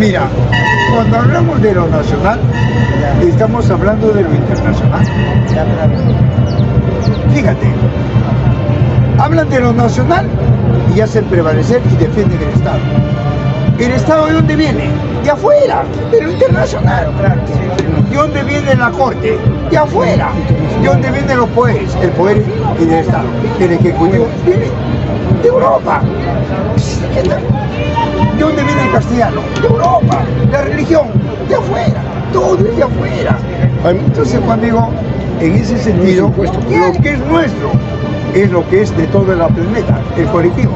Mira, cuando hablamos de lo nacional, estamos hablando de lo internacional. Fíjate, hablan de lo nacional y hacen prevalecer y defienden el Estado. ¿El Estado de dónde viene? De afuera, de lo internacional. ¿De dónde viene la Corte? De afuera. ¿De dónde vienen los poderes? El poder y del Estado. El Ejecutivo viene de Europa. ¿De dónde viene el castellano? De Europa. La religión, de afuera. Todo es de afuera. Entonces, Juan Diego, en ese sentido, lo que es nuestro es lo que es de todo el planeta, el colectivo.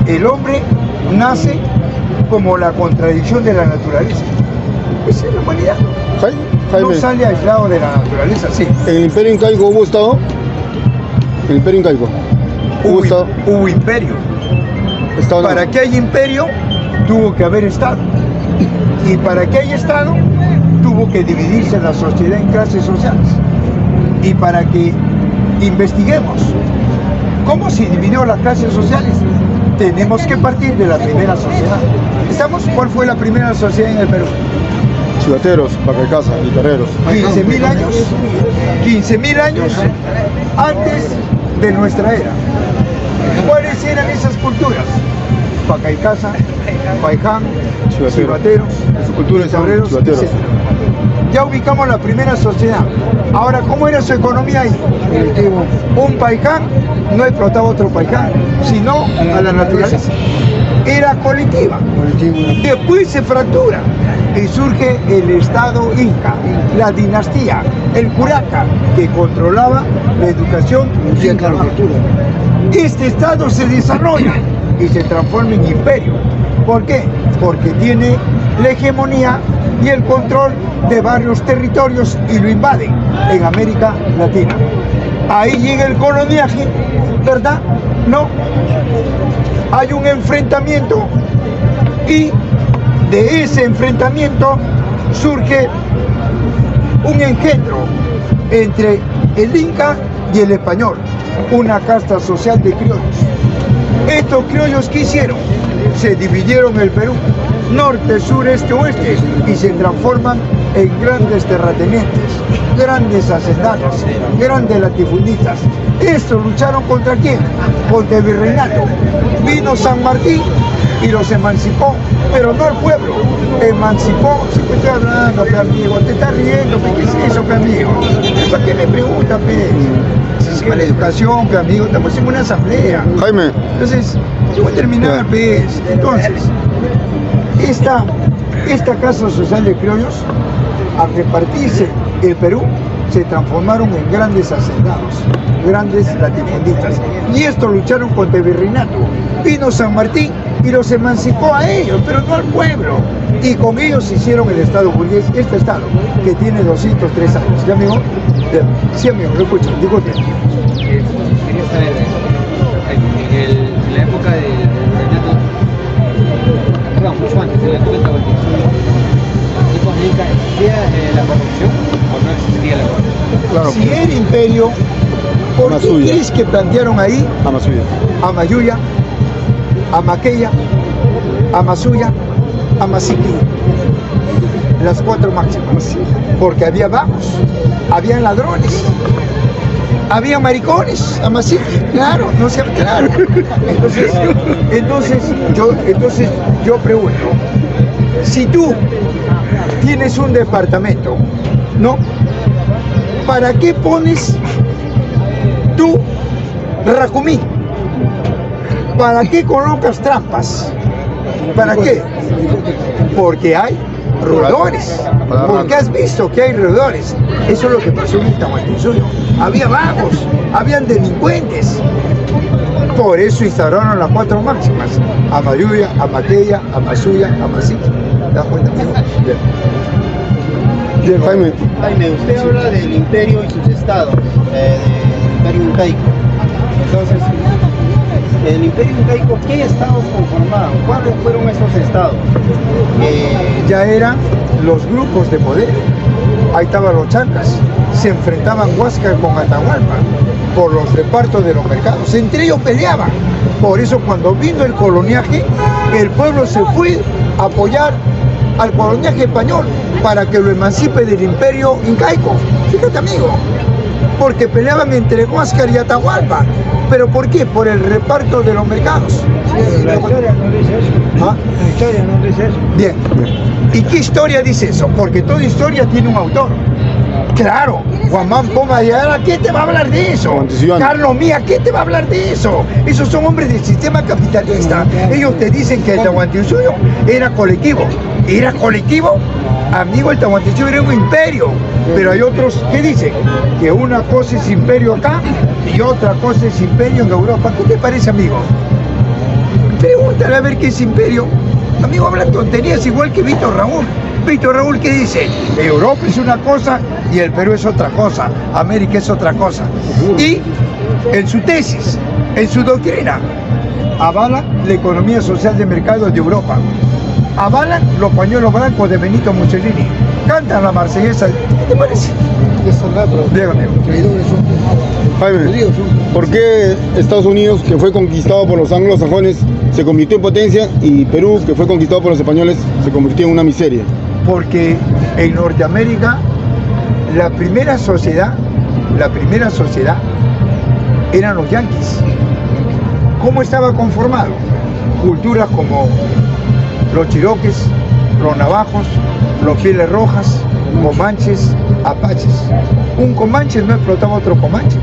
El hombre nace como la contradicción de la naturaleza. Esa es la humanidad. Jaime, No sale aislado de la naturaleza, sí. ¿en el Imperio Incaico hubo Estado? ¿En el Imperio Incaico hubo Estado? Hubo imperio. Estado no. Para que haya imperio, tuvo que haber Estado. Y para que haya Estado, tuvo que dividirse la sociedad en clases sociales. Y para que investiguemos cómo se dividió las clases sociales, tenemos que partir de la primera sociedad. ¿Cuál fue la primera sociedad en el Perú? Ciudateros, Pacacasa, guitarreros. 15.000 años antes de nuestra era. ¿Cuáles eran esas culturas? Pacaicasa, Paiján, ciudateros, guitarreros, etc. Ya ubicamos la primera sociedad. Ahora, ¿cómo era su economía ahí? Un paiján no explotaba otro paiján, sino a la naturaleza. Era colectiva. Después se fractura y surge el Estado Inca, la dinastía, el Curaca, que controlaba la educación y el trabajo. Este Estado se desarrolla y se transforma en imperio. ¿Por qué? Porque tiene la hegemonía y el control de varios territorios y lo invaden en América Latina. Ahí llega el coloniaje, ¿verdad? No. Hay un enfrentamiento y de ese enfrentamiento surge un engendro entre el Inca y el español, una casta social de criollos. Estos criollos, ¿qué hicieron? Se dividieron el Perú, norte, sur, este, oeste, y se transforman en grandes terratenientes, grandes hacendados, grandes latifundistas. Estos lucharon ¿contra quién? Contra el virreinato. Vino San Martín y los emancipó, pero no el pueblo, emancipó. Si te estoy hablando, pe amigo, te estás riendo, pe, ¿qué es eso, pe amigo? ¿Para qué me preguntas, pe? Si es mala educación, pe amigo, estamos en una asamblea. Jaime. Entonces, yo voy a terminar, pe. Entonces, esta casa social de criollos, al repartirse el Perú, se transformaron en grandes hacendados, grandes latifundistas. Y estos lucharon contra el virreinato. Vino San Martín y los emancipó a ellos, pero no al pueblo. Y con ellos hicieron el Estado burgués, este Estado, que tiene 203 años. ¿Ya, amigo? Sí, amigo, lo escucho. Disculpe. Quería saber, en la época del virreinato, perdón, mucho antes, en la época del tahuantinsuyo, ¿existía la corrupción o no existía la corrupción? Claro. Si era imperio, ¿por qué Amasuya. crees que plantearon ahí Amasuya. Amayuya, Amaqueya, Amasuya, Amasiqui? Las 4 máximas. Porque había vagos, había ladrones, había maricones, Amasiqui, claro, no sé, claro. Entonces yo pregunto, si tú tienes un departamento, ¿no? ¿Para qué pones tú racumí? ¿Para qué colocas trampas? ¿Para qué? Porque hay roedores. Porque has visto que hay roedores. Eso es lo que pasó en el Tahuantinsuyo. Había vagos, habían delincuentes. Por eso instauraron las 4 máximas: Amayuya, Amaqueya, Amasuya, Amasiqui. ¿Te das cuenta? Bien, Jaime. Jaime, usted habla del imperio y sus estados, del imperio incaico. Entonces, el imperio incaico, ¿qué estados conformaban? ¿Cuáles fueron esos estados? Ya eran los grupos de poder. Ahí estaban los chancas. Se enfrentaban Huáscar con Atahualpa por los repartos de los mercados. Entre ellos peleaban. Por eso cuando vino el coloniaje, el pueblo se fue a apoyar al coloniaje español para que lo emancipe del imperio incaico. Fíjate, amigo, porque peleaban entre Huáscar y Atahualpa. ¿Pero por qué? Por el reparto de los mercados. La historia no dice eso. ¿Ah? La historia no dice eso. Bien. ¿Y qué historia dice eso? Porque toda historia tiene un autor. Claro, Guamán Poma Ayala, ¿qué te va a hablar de eso? Montesillano. Carlos Mía, ¿qué te va a hablar de eso? Esos son hombres del sistema capitalista. Ellos te dicen que el Tahuantinsuyo era colectivo. ¿Era colectivo? Amigo, el Tahuantinsuyo era un imperio. Pero hay otros que dicen que una cosa es imperio acá y otra cosa es imperio en Europa. ¿Qué te parece, amigo? Pregúntale a ver qué es imperio. Amigo, habla tonterías igual que Víctor Raúl. Víctor Raúl, ¿qué dice? Europa es una cosa y el Perú es otra cosa. América es otra cosa. Y en su tesis, en su doctrina, avala la economía social de mercado de Europa. Avalan los pañuelos blancos de Benito Mussolini. Cantan la marsellesa. ¿Qué te parece? Dígame. Jaime, ¿por qué Estados Unidos, que fue conquistado por los anglosajones, se convirtió en potencia y Perú, que fue conquistado por los españoles, se convirtió en una miseria? Porque en Norteamérica la primera sociedad eran los yanquis. ¿Cómo estaba conformado? Culturas como los chiroques, los navajos, los pieles rojas, comanches, apaches. Un comanche no explotaba a otro comanche,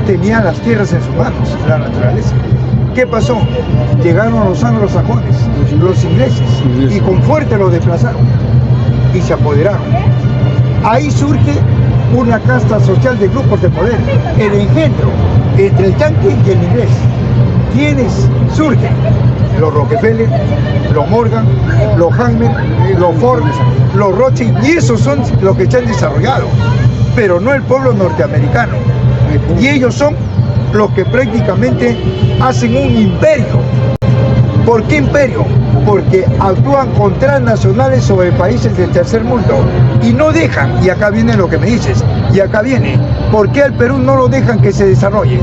tenía las tierras en sus manos, la naturaleza. ¿Qué pasó? Llegaron los anglosajones, los ingleses, y con fuerte los desplazaron y se apoderaron. Ahí surge una casta social de grupos de poder, el engendro entre el yanqui y el inglés. ¿Quiénes surgen? Los Rockefeller, los Morgan, los Hammer, los Ford, los Rothschild, y esos son los que se han desarrollado, pero no el pueblo norteamericano. Y ellos son los que prácticamente hacen un imperio. ¿Por qué imperio? Porque actúan con transnacionales sobre países del tercer mundo y no dejan, y acá viene lo que me dices, y acá viene, ¿por qué al Perú no lo dejan que se desarrolle?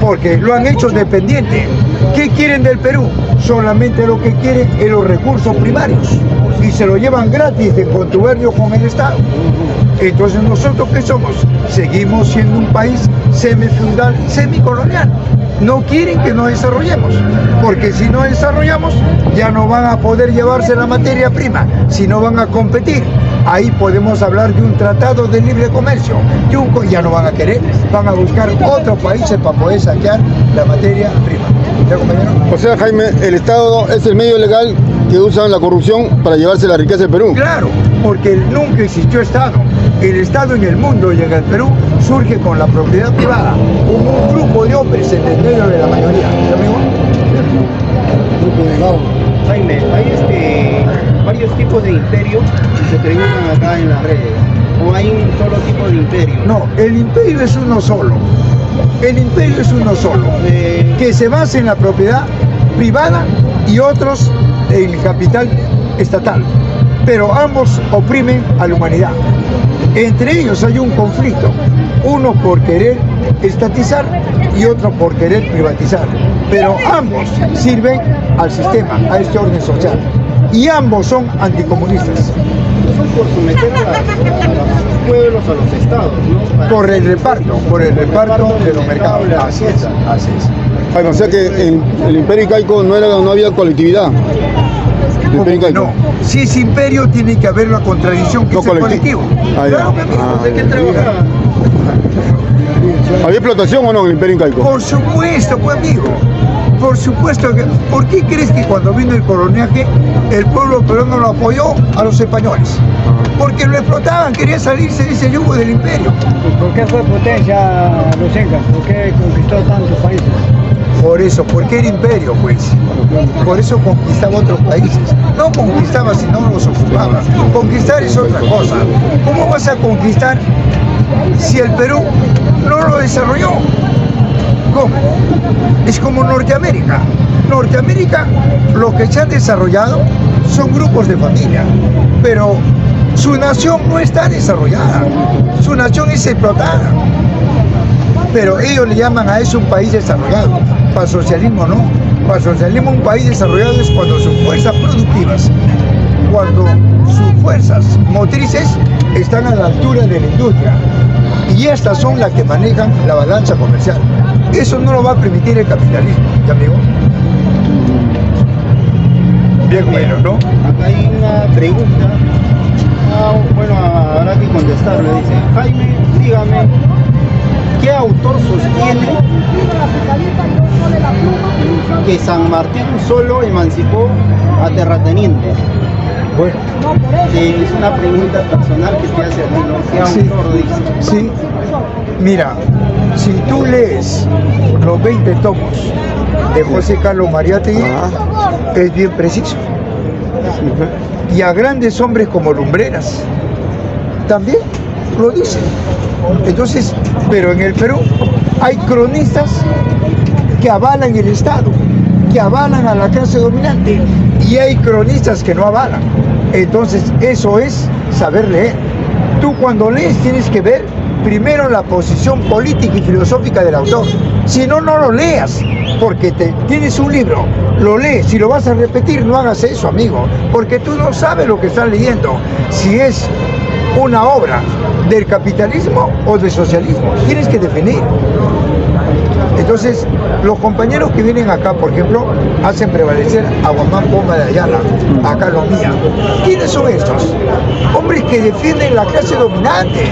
Porque lo han hecho dependiente. ¿Qué quieren del Perú? Solamente lo que quieren es los recursos primarios y se lo llevan gratis en contubernio con el Estado. Entonces, ¿nosotros qué somos? Seguimos siendo un país semifeudal, semicolonial. No quieren que nos desarrollemos, porque si no desarrollamos ya no van a poder llevarse la materia prima, si no van a competir. Ahí podemos hablar de un tratado de libre comercio, ya no van a querer, van a buscar otros países para poder saquear la materia prima. ¿Ya, compañero? O sea, Jaime, el Estado es el medio legal que usan la corrupción para llevarse la riqueza del Perú. Claro, porque nunca existió Estado. El Estado en el mundo y en el Perú surge con la propiedad privada, como un grupo de hombres en el medio de la mayoría. ¿Ya, amigo? Jaime, hay varios tipos de imperio que se preguntan acá en las redes. ¿O hay un solo tipo de imperio? No, el imperio es uno solo. El imperio es uno solo, que se basa en la propiedad privada y otros en el capital estatal. Pero ambos oprimen a la humanidad. Entre ellos hay un conflicto, uno por querer estatizar y otro por querer privatizar. Pero ambos sirven al sistema, a este orden social. Y ambos son anticomunistas. Son por someter a los pueblos, a los estados, ¿no? Por el reparto de los mercados. Así es, así es. Jaime, o sea que en el Imperio Incaico no había colectividad. El Imperio Incaico. No, si es imperio tiene que haber la contradicción que No es el colectivo. colectivo. Ah, ya. Claro, mi amigo, Ah, hay que ya. trabajar. ¿Había explotación o no en el Imperio Incaico? Por supuesto, pues amigo. Por supuesto que. ¿Por qué crees que cuando vino el coloniaje el pueblo peruano lo apoyó a los españoles? Porque lo explotaban, quería salirse de ese yugo del imperio. ¿Por qué fue potencia los incas? ¿Por qué conquistó tantos países? Por eso, porque era imperio, pues. Por eso conquistaba otros países. No conquistaba, sino los ocupaba. Conquistar es otra cosa. ¿Cómo vas a conquistar si el Perú no lo desarrolló? ¿Cómo? Es como Norteamérica. Norteamérica, lo que se han desarrollado son grupos de familia, pero su nación no está desarrollada. Su nación es explotada. Pero ellos le llaman a eso un país desarrollado. Para el socialismo no. Para el socialismo un país desarrollado es cuando sus fuerzas productivas, cuando fuerzas motrices están a la altura de la industria y estas son las que manejan la balanza comercial. Eso no lo va a permitir el capitalismo, ¿ya, amigo? Bien, bueno, ¿no? Acá hay una pregunta. Bueno, habrá que contestarle. Dice, Jaime, dígame, ¿qué autor sostiene que San Martín solo emancipó a terratenientes? Bueno, Es una pregunta personal que te hace a ti, ¿no? ¿Qué sí, autor dice? sí. Mira, si tú lees los 20 tomos de José Carlos Mariátegui, es bien preciso. Y a grandes hombres como Lumbreras también lo dicen. Entonces, pero en el Perú hay cronistas que avalan el Estado, que avalan a la clase dominante, y hay cronistas que no avalan. Entonces, eso es saber leer. Tú cuando lees tienes que ver primero la posición política y filosófica del autor. Si no, no lo leas, porque tienes un libro, lo lees, si lo vas a repetir, no hagas eso, amigo, porque tú no sabes lo que estás leyendo, si es una obra del capitalismo o del socialismo, tienes que definir. Entonces, los compañeros que vienen acá, por ejemplo, hacen prevalecer a Guamán Poma de Ayala, acá lo mía. ¿Quiénes son estos? Hombres que defienden la clase dominante,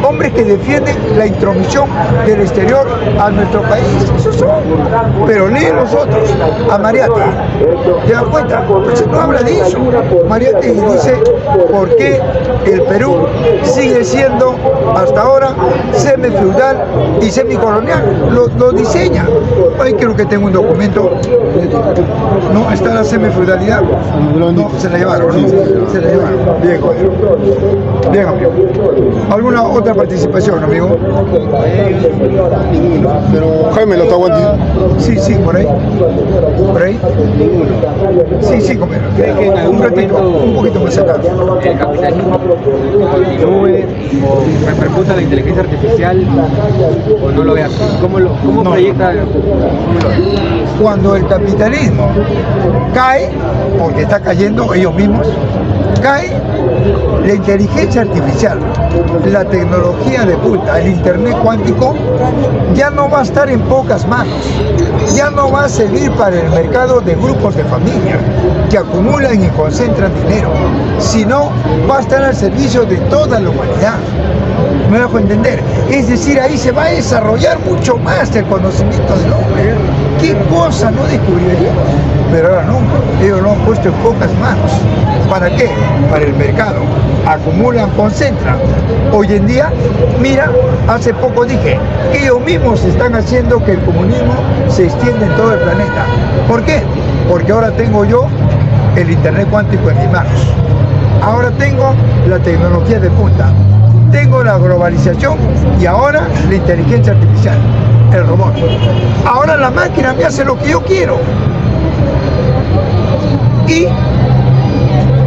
hombres que defienden la intromisión del exterior a nuestro país, esos son. Pero leen los otros, a Mariátegui, ¿te das cuenta? Entonces no habla de eso. Mariátegui dice por qué el Perú sigue siendo hasta ahora semifeudal y semicolonial. Lo diseña. Ay, creo que tengo un documento. No, está la semifeudalidad. No, se la llevaron, ¿no? Se la llevaron. Bien, joder. Bien, amigo. ¿Alguna otra participación, amigo? Pero Jaime, ¿lo está aguantando? Sí, sí, por ahí. ¿Por ahí? Sí, sí, comer. ¿Cree que en algún Un ratito, momento un poquito más acá. el capitalismo continúe o repercuta la inteligencia artificial o no lo vea? ¿Cómo No. proyecta? ¿Cómo lo ve? Cuando el capitalismo cae, porque está cayendo ellos mismos, cae la inteligencia artificial, la tecnología de punta, el internet cuántico, ya no va a estar en pocas manos, ya no va a servir para el mercado de grupos de familia que acumulan y concentran dinero, sino va a estar al servicio de toda la humanidad. ¿Me dejo entender? Es decir, ahí se va a desarrollar mucho más el conocimiento del hombre. ¿Qué cosa no descubriríamos? Pero ahora no, ellos lo han puesto en pocas manos. ¿Para qué? Para el mercado. Acumulan, concentran. Hoy en día, mira, hace poco dije, ellos mismos están haciendo que el comunismo se extienda en todo el planeta. ¿Por qué? Porque ahora tengo yo el internet cuántico en mis manos. Ahora tengo la tecnología de punta. Tengo la globalización y ahora la inteligencia artificial, el robot. Ahora la máquina me hace lo que yo quiero. Y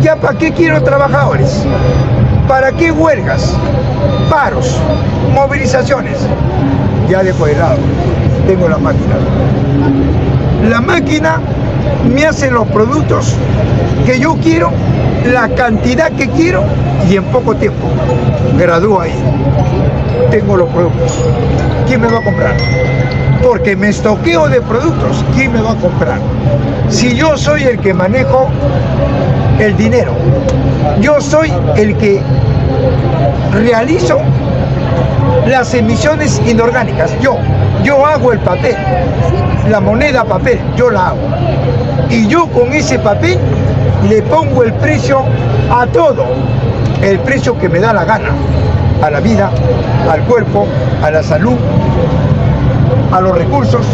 ya para qué quiero trabajadores, para qué huelgas, paros, movilizaciones. Ya dejo de lado, tengo la máquina. La máquina me hace los productos que yo quiero, la cantidad que quiero y en poco tiempo. Gradúo ahí. Tengo los productos. ¿Quién me va a comprar? Porque me estoqueo de productos. ¿Quién me va a comprar? Si yo soy el que manejo el dinero, yo soy el que realizo las emisiones inorgánicas. Yo hago el papel, la moneda papel, yo la hago. Y yo con ese papel le pongo el precio a todo, el precio que me da la gana, a la vida, al cuerpo, a la salud, a los recursos,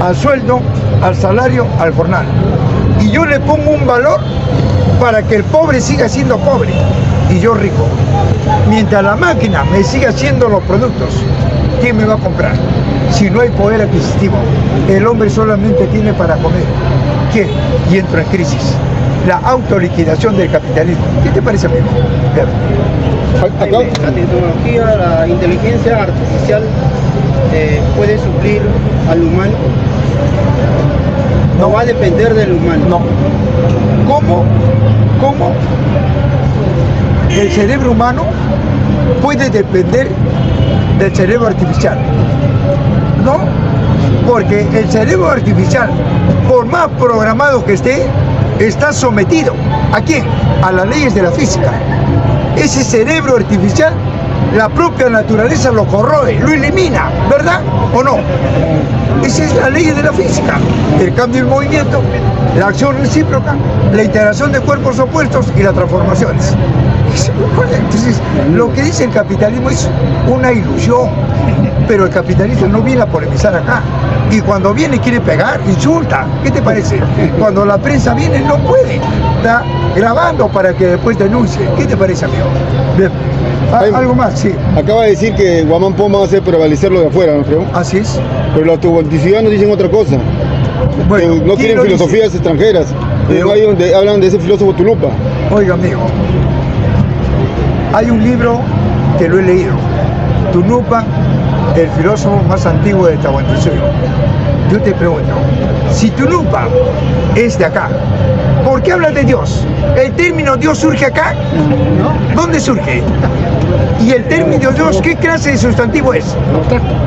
al sueldo, al salario, al jornal. Y yo le pongo un valor para que el pobre siga siendo pobre y yo rico. Mientras la máquina me siga haciendo los productos, ¿quién me va a comprar? Si no hay poder adquisitivo, el hombre solamente tiene para comer. ¿Quién? Y entro en crisis. La autoliquidación del capitalismo. ¿Qué te parece, amigo? la tecnología, la inteligencia artificial puede suplir al humano. No va a depender del humano. No. ¿Cómo el cerebro humano puede depender del cerebro artificial. No, porque el cerebro artificial, por más programado que esté, está sometido. ¿A quién? A las leyes de la física. Ese cerebro artificial, la propia naturaleza lo corroe, lo elimina, ¿verdad o no? Esa es la ley de la física. El cambio en movimiento, la acción recíproca, la integración de cuerpos opuestos y las transformaciones. Entonces, lo que dice el capitalismo es una ilusión, pero el capitalista no viene a polemizar acá. Y cuando viene quiere pegar, insulta. ¿Qué te parece? Cuando la prensa viene no puede. Está grabando para que después denuncie. ¿Qué te parece, amigo? Bien. ¿Algo más? Sí. Acaba de decir que Guamán Poma hace prevalecer lo de afuera, ¿no creo? Así es. Pero los tubolticianos dicen otra cosa. Bueno, no quieren filosofías extranjeras. Pero, ahí donde hablan de ese filósofo Tulupa. Oiga, amigo, hay un libro que lo he leído, Tunupa, el filósofo más antiguo de Tahuantinsuyo. Yo te pregunto, si Tunupa es de acá, ¿por qué hablas de Dios? ¿El término Dios surge acá? ¿Dónde surge? ¿Y el término Dios qué clase de sustantivo es?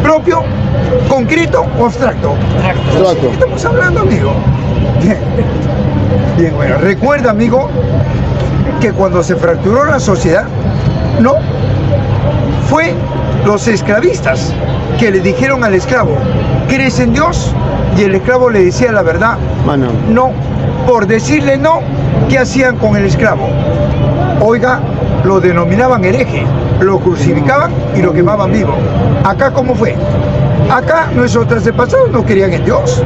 ¿Propio, concreto o abstracto? Abstracto. ¿Qué estamos hablando, amigo? Bien. Bien, bueno, recuerda, amigo, que cuando se fracturó la sociedad, no, fue los esclavistas que le dijeron al esclavo, ¿crees en Dios? Y el esclavo le decía la verdad, no. Por decirle no, ¿qué hacían con el esclavo? Oiga, lo denominaban hereje, lo crucificaban y lo quemaban vivo. ¿Acá cómo fue? Acá nuestros antepasados no creían en Dios.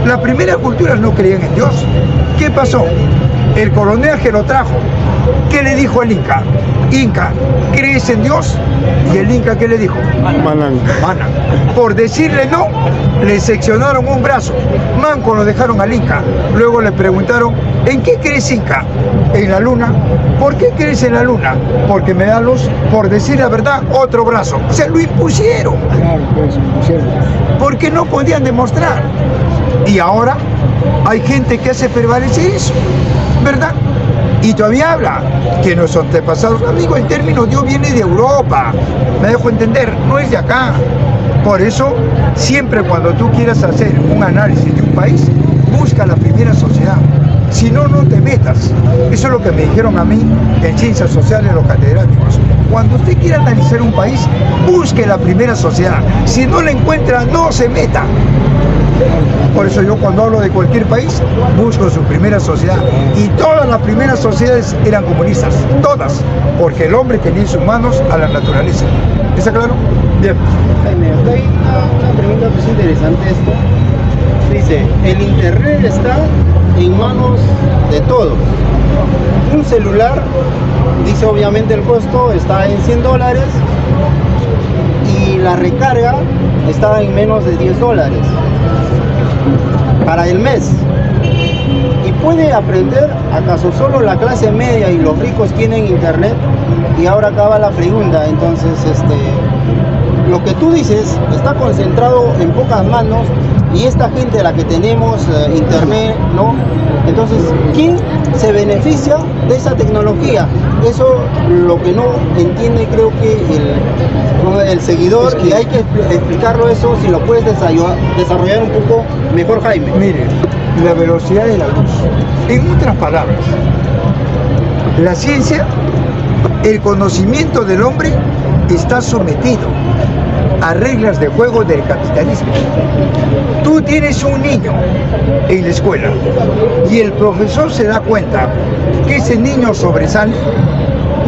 Las primeras culturas no creían en Dios. ¿Qué pasó? El coronel que lo trajo, ¿qué le dijo al Inca? Inca, ¿crees en Dios? Y el Inca, ¿qué le dijo? Manan. Por decirle no, le seccionaron un brazo. Manco lo dejaron al Inca. Luego le preguntaron, ¿en qué crees, Inca? En la luna. ¿Por qué crees en la luna? Porque me da luz. Por decir la verdad, otro brazo. Se lo impusieron. Claro, pues, impusieron. Porque no podían demostrar. Y ahora hay gente que hace prevalecer eso, ¿verdad? Y todavía habla que nuestros antepasados, amigo, el término Dios viene de Europa, me dejo entender, no es de acá. Por eso, siempre cuando tú quieras hacer un análisis de un país, busca la primera sociedad. Si no, no te metas. Eso es lo que me dijeron a mí en Ciencias Sociales los catedráticos. Cuando usted quiera analizar un país, busque la primera sociedad. Si no la encuentra, no se meta. Por eso yo cuando hablo de cualquier país, busco su primera sociedad. Y todas las primeras sociedades eran comunistas, todas, porque el hombre tenía en sus manos a la naturaleza. ¿Está claro? Bien. Jaime, acá hay una pregunta que es interesante esto. Dice, el internet está en manos de todos. Un celular, dice obviamente el costo, está en $100 y la recarga está en menos de $10 para el mes. ¿Y puede aprender? ¿Acaso solo la clase media y los ricos tienen internet? Y ahora acaba la pregunta, entonces lo que tú dices está concentrado en pocas manos y esta gente a la que tenemos internet, ¿no? Entonces, ¿quién se beneficia de esa tecnología? Eso lo que no entiende creo que el seguidor, y hay que explicarlo eso, si lo puedes desarrollar un poco mejor, Jaime. Mire, la velocidad de la luz. En otras palabras, la ciencia, el conocimiento del hombre está sometido a reglas de juego del capitalismo. Tú tienes un niño en la escuela y el profesor se da cuenta que ese niño sobresale,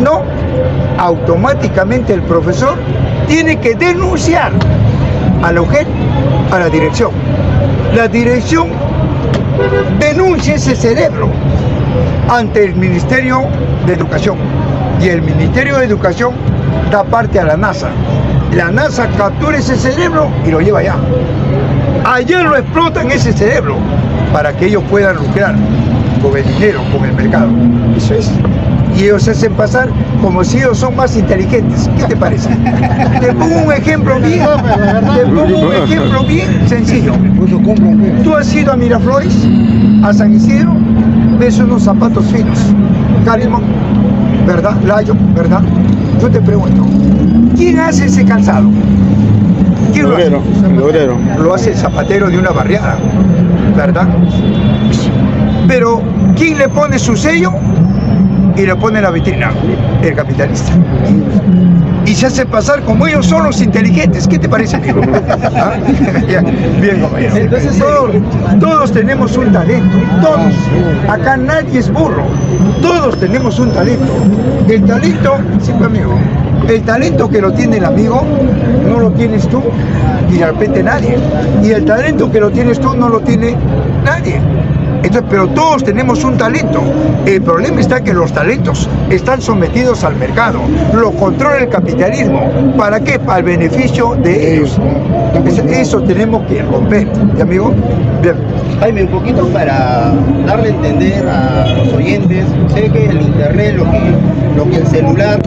no, automáticamente el profesor tiene que denunciar al objeto, a la dirección. La dirección denuncia ese cerebro ante el Ministerio de Educación y el Ministerio de Educación da parte a la NASA. La NASA captura ese cerebro y lo lleva allá. Allá lo explotan ese cerebro para que ellos puedan lucrar con el dinero, con el mercado. Eso es. Y ellos se hacen pasar como si ellos son más inteligentes. ¿Qué te parece? Te pongo un ejemplo bien sencillo. Tú has ido a Miraflores, a San Isidro, ves unos zapatos finos, Calimón. ¿verdad? Layo, ¿verdad? Yo te pregunto, ¿quién hace ese calzado? ¿Quién lo hace? El obrero. Lo hace el zapatero de una barriada, ¿verdad? Pero ¿quién le pone su sello? Y le pone la vitrina, el capitalista. Y se hace pasar como ellos son los inteligentes. ¿Qué te parece, amigo? ¿Ah? Bien, compañero. Entonces, Todos tenemos un talento, todos. Acá nadie es burro. Todos tenemos un talento. El talento, sí, pues, amigo, el talento que lo tiene el amigo, no lo tienes tú y de repente nadie. Y el talento que lo tienes tú no lo tiene nadie. Entonces, pero todos tenemos un talento. El problema está que los talentos están sometidos al mercado. Lo controla el capitalismo. ¿Para qué? Para el beneficio de ellos. Eso tenemos que romper. ¿Y, amigo? Bien. Jaime, un poquito para darle a entender a los oyentes, sé que el internet, lo que el celular